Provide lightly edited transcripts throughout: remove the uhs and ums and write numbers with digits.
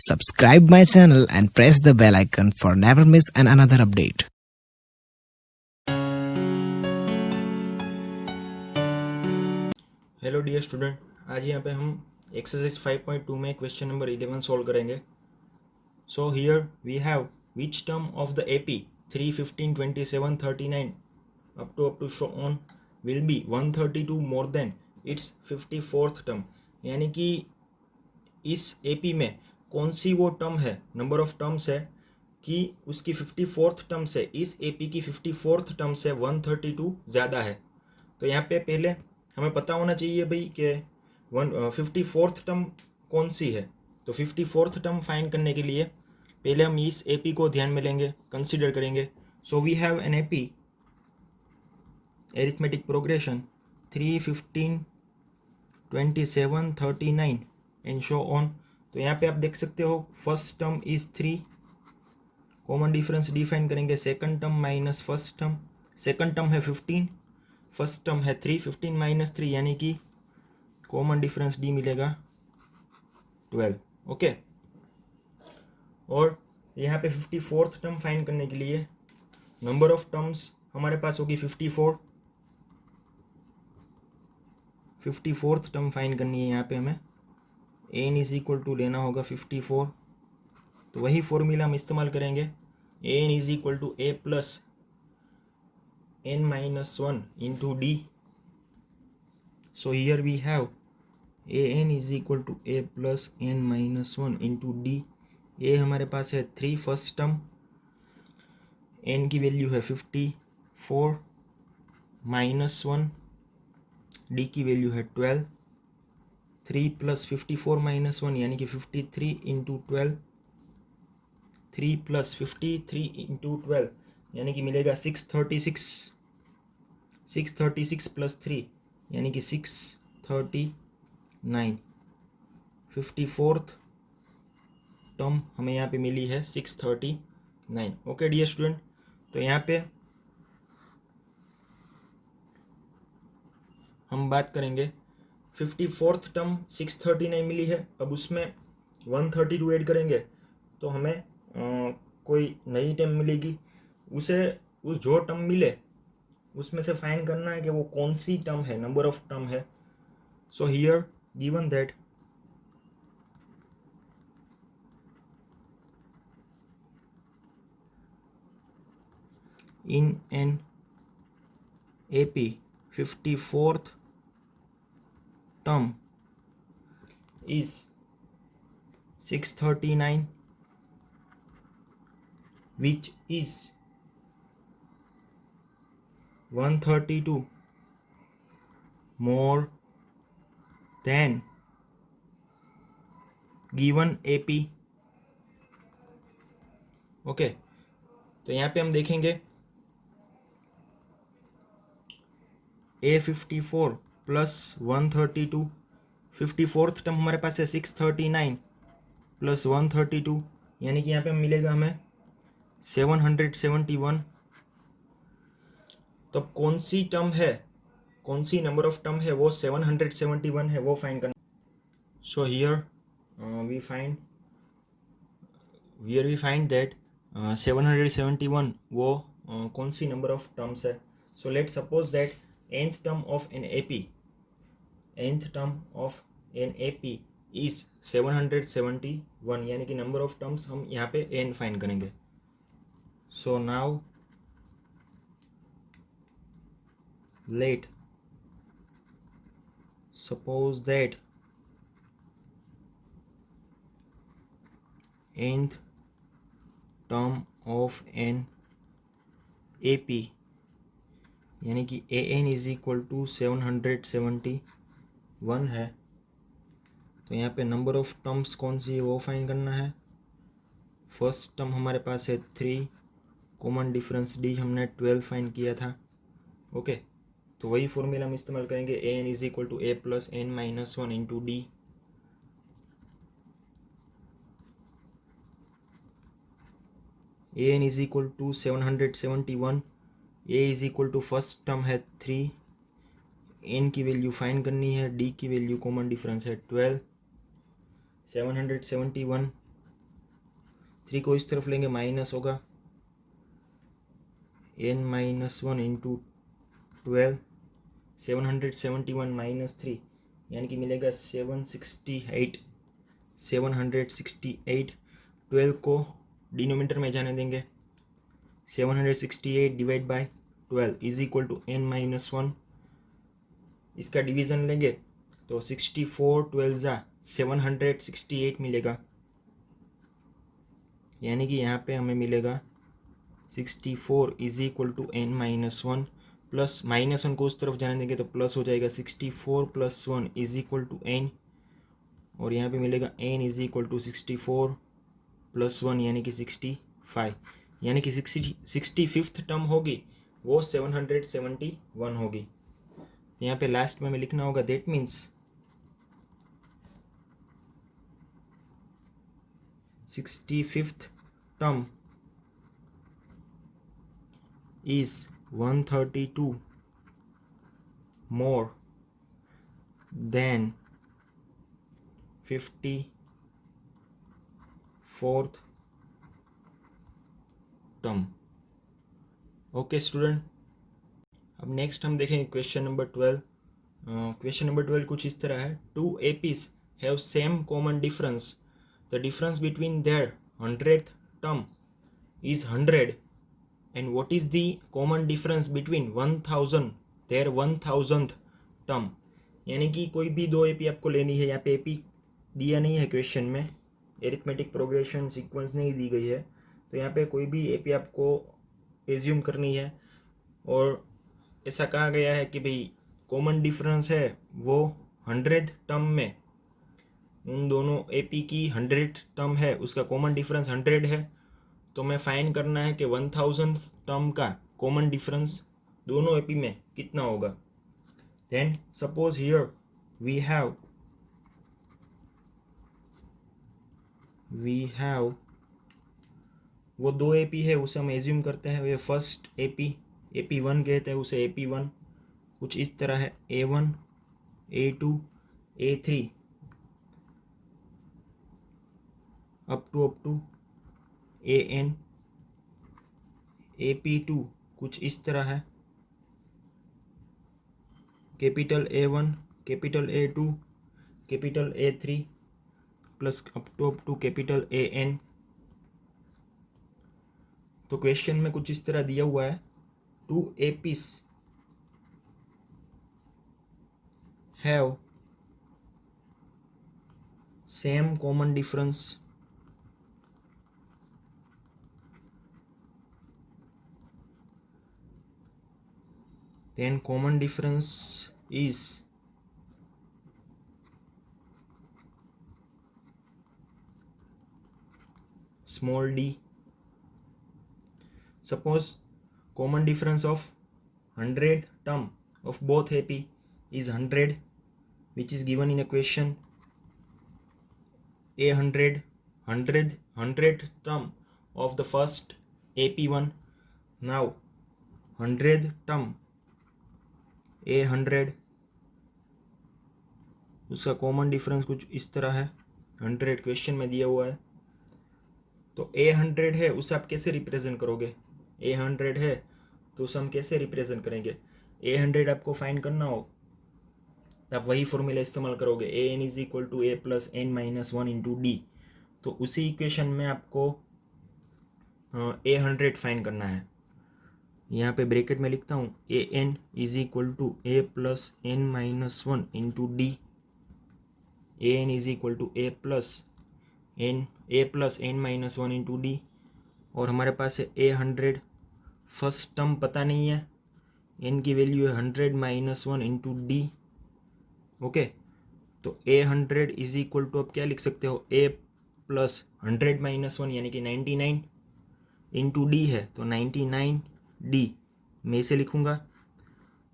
Subscribe my channel and press the bell icon for never miss another update. Hello dear student, आज यहाँ पे हम exercise 5.2 में question number 11 solve करेंगे. So here we have which term of the AP 3, 15, 27, 39 up to so on will be 132 more than its 54th term. यानी कि इस AP में कौन सी वो टर्म है, नंबर ऑफ टर्म्स है कि उसकी 54th टर्म से, इस एपी की 54th टर्म से 132 ज़्यादा है. तो यहाँ पे पहले हमें पता होना चाहिए भाई कि 54th टर्म कौन सी है. तो 54th टर्म फाइंड करने के लिए पहले हम इस एपी को ध्यान में लेंगे, कंसीडर करेंगे. So we have an AP arithmetic progression 3, 15, 27, 39 and so on. तो यहाँ पे आप देख सकते हो first term is 3, common difference define करेंगे second term minus first term. Second term है 15, फर्स्ट टर्म है 3, 15 माइनस 3 यानी कि कॉमन डिफरेंस डी मिलेगा 12. ओके. और यहाँ पे 54th टर्म फाइंड करने के लिए नंबर ऑफ टर्म्स हमारे पास होगी 54. 54th टर्म फाइंड करनी है. यहाँ पे हमें n इज इक्वल टू लेना होगा 54. तो वही फॉर्मूला हम इस्तेमाल करेंगे. n is equal to a plus n minus 1 into d. So here we have an is equal to a plus n minus 1 into d. a हमारे पास है 3 फर्स्ट टर्म, n की वैल्यू है 54 माइनस 1, d की value है 12. 3 plus 54 minus 1 यानी कि 53 into 12. 3 plus 53 into 12 यानी कि मिलेगा 636. 636 प्लस 3 यानी कि 639. 54th टर्म हमें यहाँ पे मिली है 639. Okay dear student. तो यहाँ पे हम बात करेंगे 54th टर्म 639 मिली है. अब उसमें 132 ऐड करेंगे तो हमें कोई नई टर्म मिलेगी. उस जो टर्म मिले उसमें से फाइंड करना है कि वो कौन सी टर्म है, नंबर ऑफ टर्म है. So here given that in an AP 54th term is 639 which is 132 more than given AP. Okay. तो यहाँ पे हम देखेंगे A54 प्लस 132. 54th टर्म हमारे पास है 639 प्लस 132 यानी कि यहाँ पे मिलेगा हमें 771. तो अब कौन सी टर्म है, कौन सी नंबर ऑफ टर्म है वो 771 है, वो फाइंड करना. So here we find that 771 वो कौन सी नंबर ऑफ टर्म्स है. So let suppose that nth term of an AP is 771 यानी कि नंबर ऑफ टर्म्स हम यहाँ पे n फाइंड करेंगे. So now let suppose that nth term of an AP यानी कि an इज इक्वल टू 771 है. तो यहाँ पे नंबर ऑफ टर्म्स कौन सी है वो फाइंड करना है. फर्स्ट टर्म हमारे पास है 3, कॉमन डिफरेंस d हमने 12 फाइंड किया था. ओके. तो वही फॉर्मूला हम इस्तेमाल करेंगे. an is equal to a plus n minus 1 into D. an is equal to 771. a is equal to first term है 3, n की वैल्यू फाइंड करनी है, d की वैल्यू कॉमन डिफरेंस है 12. 771 3 को इस तरफ लेंगे, माइनस होगा n-1 इंटू 12, 771 माइनस 3 यानी कि मिलेगा 768। 12 को डिनोमिनेटर में जाने देंगे, 768 divide by 12 is equal to n-1। इसका डिवीज़न लेंगे तो 64 12 जा 768 मिलेगा, यानी कि यहाँ पे हमें मिलेगा 64 is equal to n-1 plus -1 को उस तरफ जाने देंगे तो प्लस हो जाएगा 64 + 1 इज इक्वल टू n, और यहाँ पे मिलेगा n इज इक्वल टू 64 + 1 यानी कि 65, यानी कि 65th टर्म होगी वो 771 होगी। यहाँ पे लास्ट में हमें लिखना होगा that means 65th term is 132 more than 54th term. Okay student, अब नेक्स्ट हम देखेंगे क्वेश्चन नंबर 12। क्वेश्चन नंबर 12 कुछ इस तरह है, 2 APs have same common difference, the difference between their 100th term is 100 and what is the common difference between 1000 their 1000th term। यानी कि कोई भी 2 AP आपको लेनी है, यहाँ पे AP दिया नहीं है क्वेश्चन में, एरिथमेटिक प्रोग्रेशन सीक्वेंस नहीं दी गई है, तो यहाँ पे कोई भी AP आपको एज्यूम करनी है, और ऐसा कहा गया है कि भाई कॉमन डिफरेंस है वो 100th टर्म में, उन दोनों AP की 100th टर्म है उसका कॉमन डिफरेंस 100 है, तो मैं फाइंड करना है कि 1000th टर्म का कॉमन डिफरेंस दोनों एपी में कितना होगा। Then suppose here we have वो 2 एपी है, उसे हम एज्यूम करते हैं ये फर्स्ट AP1 कहते हैं उसे, AP1 कुछ इस तरह है, A1 A2 A3 up to AN, AP2 कुछ इस तरह है, capital A1 capital A2 capital A3 plus up to capital AN। तो क्वेश्चन में कुछ इस तरह दिया हुआ है, 2 APs have same common difference, then common difference is small d। Suppose common difference of 100th term of both AP is 100, which is given in a question, a 100th term of the first AP1, now 100th term A100, उसका common difference कुछ इस तरह है, 100 question में दिया हुआ है, तो A100 है उसे आप कैसे रिप्रेजेंट करोगे, A100 है तो उसे हम कैसे रिप्रेजेंट करेंगे, A100 आपको फाइंड करना हो तो आप वही फॉर्मूला इस्तेमाल करोगे, AN is equal to A plus n-1 into D, तो उसी इक्वेशन में आपको A100 फाइंड करना है। यहाँ पे ब्रैकेट में लिखता हूँ AN is equal to A plus n-1 into D, AN is equal to A plus n-1 into D, और हमारे पास है A100, फर्स्ट टर्म पता नहीं है, n की वैल्यू है 100-1 इंटू डी। ओके, तो A100 इज इक्वल टू आप क्या लिख सकते हो, A प्लस 100-1 यानी कि 99 इंटू डी है तो 99D मैं इसे लिखूँगा,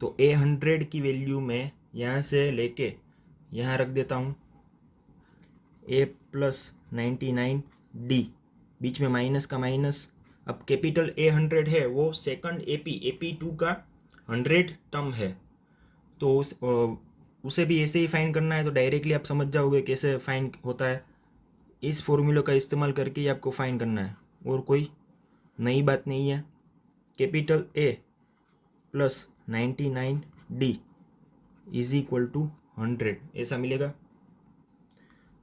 तो A100 की वैल्यू मैं यहाँ से लेके यहाँ रख देता हूँ, A प्लस 99D, बीच में माइनस का माइनस। अब कैपिटल A100 है वो सेकंड AP2 का 100 टर्म है, तो उसे भी ऐसे ही फाइंड करना है, तो डायरेक्टली आप समझ जाओगे कैसे फाइंड होता है। इस फॉर्मूले का इस्तेमाल करके ही आपको फाइंड करना है, और कोई नई बात नहीं है। Capital A plus 99D is equal to 100 ऐसा मिलेगा।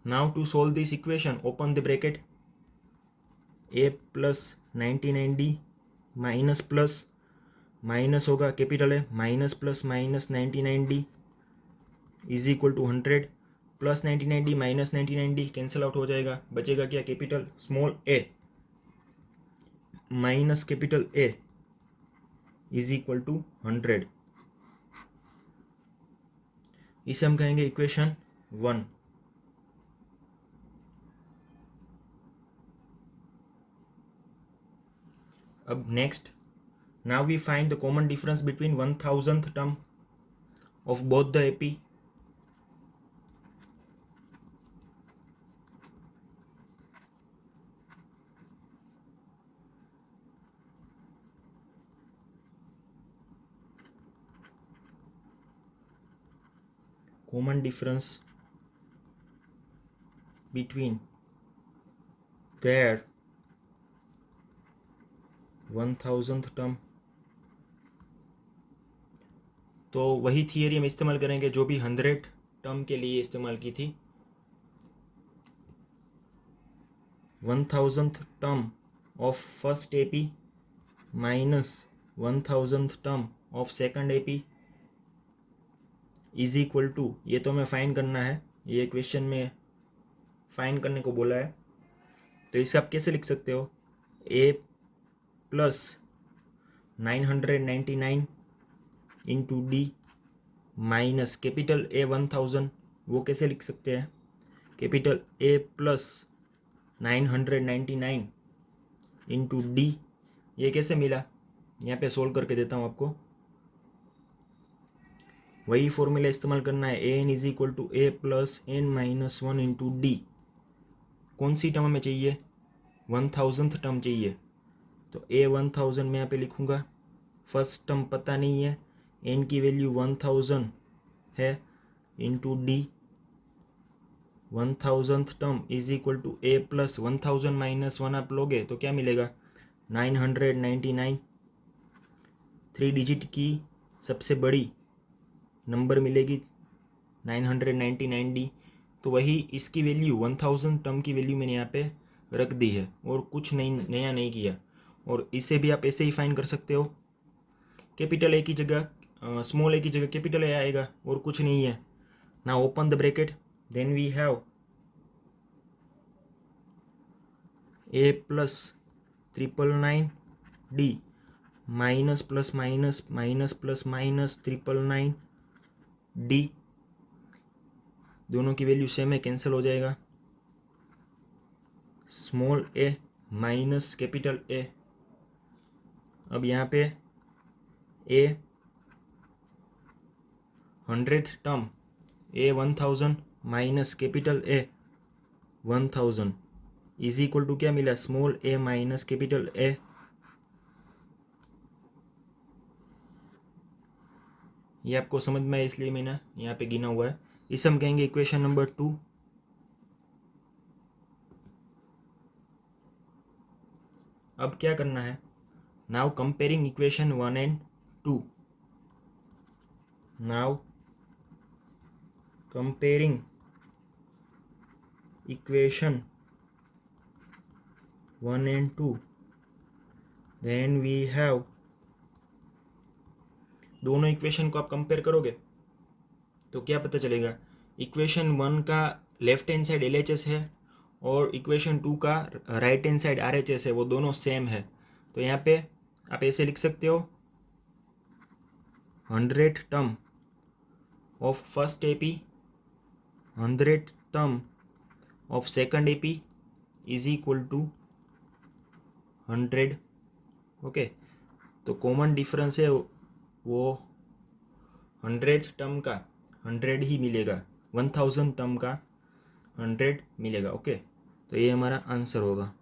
Now to solve this equation open the bracket, A plus 99D minus plus minus होगा capital A minus plus minus 99D is equal to 100 plus 99D minus 99D cancel out हो जाएगा, बचेगा क्या capital small A minus capital A is equal to 100। इसे हम कहेंगे equation 1। अब next, now we find the common difference between 1000th term of both the AP. common difference between their 1000th term. तो वही थियरी हम इस्तेमाल करेंगे जो भी 100 टर्म के लिए इस्तेमाल की थी। 1000th term of first AP minus 1000th term of second AP is equal to, ये तो हमें फाइंड करना है, ये क्वेश्चन में फाइंड करने को बोला है। तो इसे आप कैसे लिख सकते हो, A plus 999 into D minus capital A 1000, वो कैसे लिख सकते हैं, capital A plus 999 into D, ये कैसे मिला, यहाँ पे सोल्व करके देता हूँ आपको। वही फॉर्मूला इस्तेमाल करना है, A N is equal to A plus N minus 1 into D. कौन सी टर्म हमें चाहिए, 1000th टर्म चाहिए, तो ए 1000 मैं यहाँ पे लिखूँगा। फर्स्ट टर्म पता नहीं है, एन की वैल्यू 1000 है into D 1000th term is equal to A plus 1000 minus 1 आप लोगे तो क्या मिलेगा 999। 3 डिजिट की सबसे बड़ी नंबर मिलेगी 999D। तो वही इसकी वैल्यू 1000 टर्म की वैल्यू मैंने यहाँ पे रख दी है और कुछ नया नहीं किया। और इसे भी आप ऐसे ही फाइंड कर सकते हो, कैपिटल ए की जगह स्मॉल ए की जगह कैपिटल ए आएगा और कुछ नहीं है। ना open the bracket, then we have A plus 999D minus plus minus minus plus minus 999D, दोनों की वैल्यू सेम है, कैंसिल हो जाएगा। Small A minus capital A, अब यहाँ पे A 100 term A 1000 minus capital A 1000 is equal to क्या मिला, small A minus capital A. ये आपको समझ में आया इसलिए मैंने यहाँ पे गिना हुआ है। इसे हम कहेंगे इक्वेशन नंबर 2। अब क्या करना है, now comparing equation 1 and 2। Now comparing equation 1 and 2, then we have, दोनों इक्वेशन को आप कंपेयर करोगे तो क्या पता चलेगा, इक्वेशन 1 का लेफ्ट हैंड साइड LHS है और इक्वेशन 2 का राइट हैंड साइड RHS है, वो दोनों सेम है। तो यहाँ पे आप ऐसे लिख सकते हो, 100 term of first AP 100 term of second AP is equal to 100। Okay, तो कॉमन डिफरेंस है वो 100 टर्म का 100 ही मिलेगा, 1000 टर्म का 100 मिलेगा। ओके, तो ये हमारा आंसर होगा।